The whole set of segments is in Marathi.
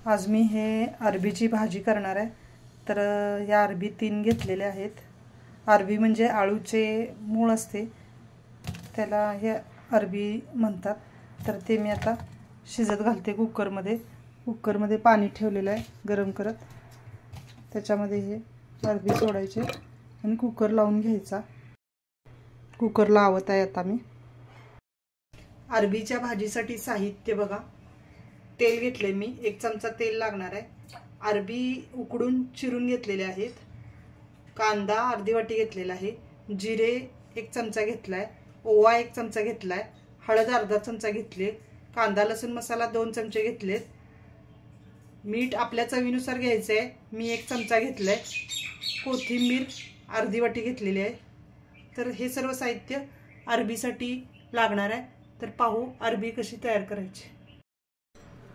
आज मी हे अरबीची भाजी करणार आहे। तर या अरबी 3 घेतलेले आहेत। अरबी म्हणजे आळूचे मूळ असते, त्याला हे अरबी म्हणतात। तर ते मी आता शिजत घालते कुकरमध्ये पाणी ठेवलेलं आहे गरम करत। त्याच्यामध्ये हे अरबी सोडायचे आणि कुकर लावून घ्यायचा। कुकर लावत आहे आता मी। अरबीच्या भाजीसाठी साहित्य बघा, तेल घेतले मी, 1 चमचा तेल लागणार आहे। अरबी उकडून चिरून घेतलेले आहेत। कांदा अर्धी वाटी घेतलेला आहे। जिरे 1 चमचा घेतलाय। ओवा 1 चमचा घेतलाय। हळद अर्धा चमचा घेतले। कांदा लसूण मसाला 2 चमचे घेतलेत। मीठ आपल्या चवीनुसार घ्यायचं आहे, मी 1 चमचा घेतलाय। कोथिंबीर अर्धी वाटी घेतलेली आहे। तर हे सर्व साहित्य अरबीसाठी लागणार आहे। तर पाहू अरबी कशी तयार करायची।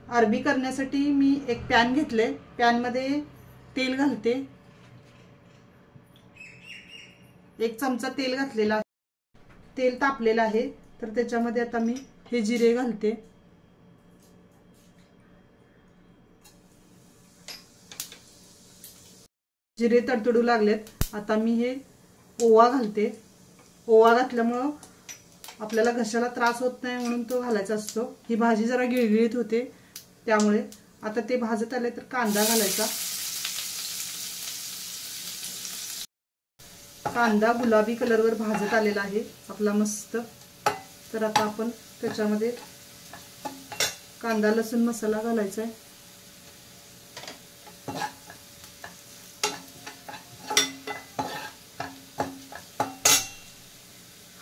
अरबी करण्यासाठी मी एक पॅन घेतले, पॅन मध्ये तेल घालते। 1 चमचा तेल घातलेला आहे। तेल तापलेलं आहे, तर त्याच्यामध्ये आता मी हे जिरे घालते। जिरे तडतडू लागलेत, आता मी हे ओवा घालते। ओवा घातल्यामुळे आपल्याला घशाला त्रास होत नाही म्हणून तो घालायचा असतो। ही भाजी जरा गिळगिळीत होते त्यामुळे। आता ते भाजत आले तर कांदा घालायचा। कांदा गुलाबी कलरवर भाजत आलेला आहे आपला मस्त। तर आता आपण त्याच्यामध्ये कांदा लसूण मसाला घालायचा आहे।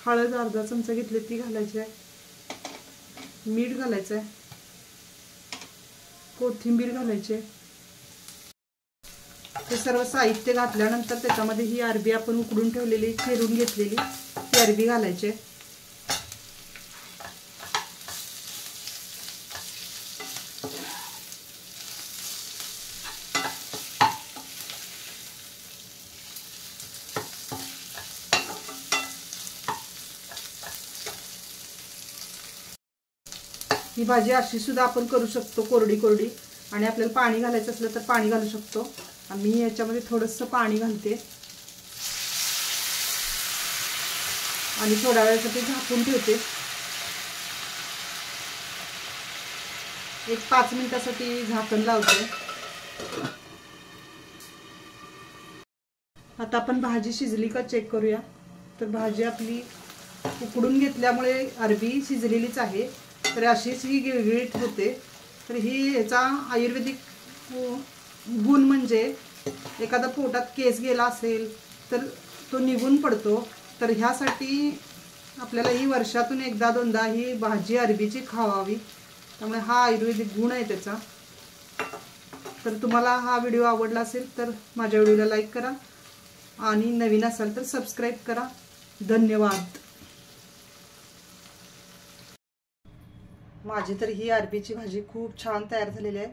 हळद अर्धा चमचा घेतली ती घालायची आहे। मीठ घालायचं आहे। कोथिंबीर घालायची आहे। हे सर्व साहित्य घातल्यानंतर त्याच्यामध्ये ही अरबी आपण उकडून ठेवलेली चिरून घेतलेली ती अरबी घालायची आहे। ही भाजी अशी सुद्धा आपण करू शकतो, कोरडी कोरडी, आणि आपल्याला पाणी घालायचं असलं तर पाणी घालू शकतो। मी याच्यामध्ये थोडंसं पाणी घालते आणि थोड्या वेळासाठी झाकून ठेवते। 5 मिनिटासाठी झाकण लावते। आता आपण भाजी शिजली का चेक करूया। तर भाजी आपली उकडून घेतल्यामुळे अरबी शिजलेलीच आहे, तर अशीच ही गिळगिळीत होते। तर ही याचा आयुर्वेदिक गुण म्हणजे एखादा पोटात केस गेला असेल तर तो निघून पडतो। तर ह्यासाठी आपल्याला ही वर्षातून एकदा दोनदा ही भाजी अरबीची खावावी, त्यामुळे हा आयुर्वेदिक गुण आहे त्याचा। तर तुम्हाला हा व्हिडिओ आवडला असेल तर माझ्या व्हिडिओला लाईक करा आणि नवीन असाल तर सबस्क्राईब करा। धन्यवाद। माझी तर ही अरबीची भाजी खूप छान तयार झालेली आहे,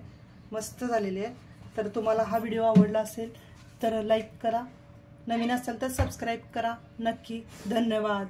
मस्त झालेली आहे। तर तुम्हाला हा व्हिडिओ आवडला असेल तर लाईक करा, नवीन असाल तर सबस्क्राईब करा नक्की। धन्यवाद।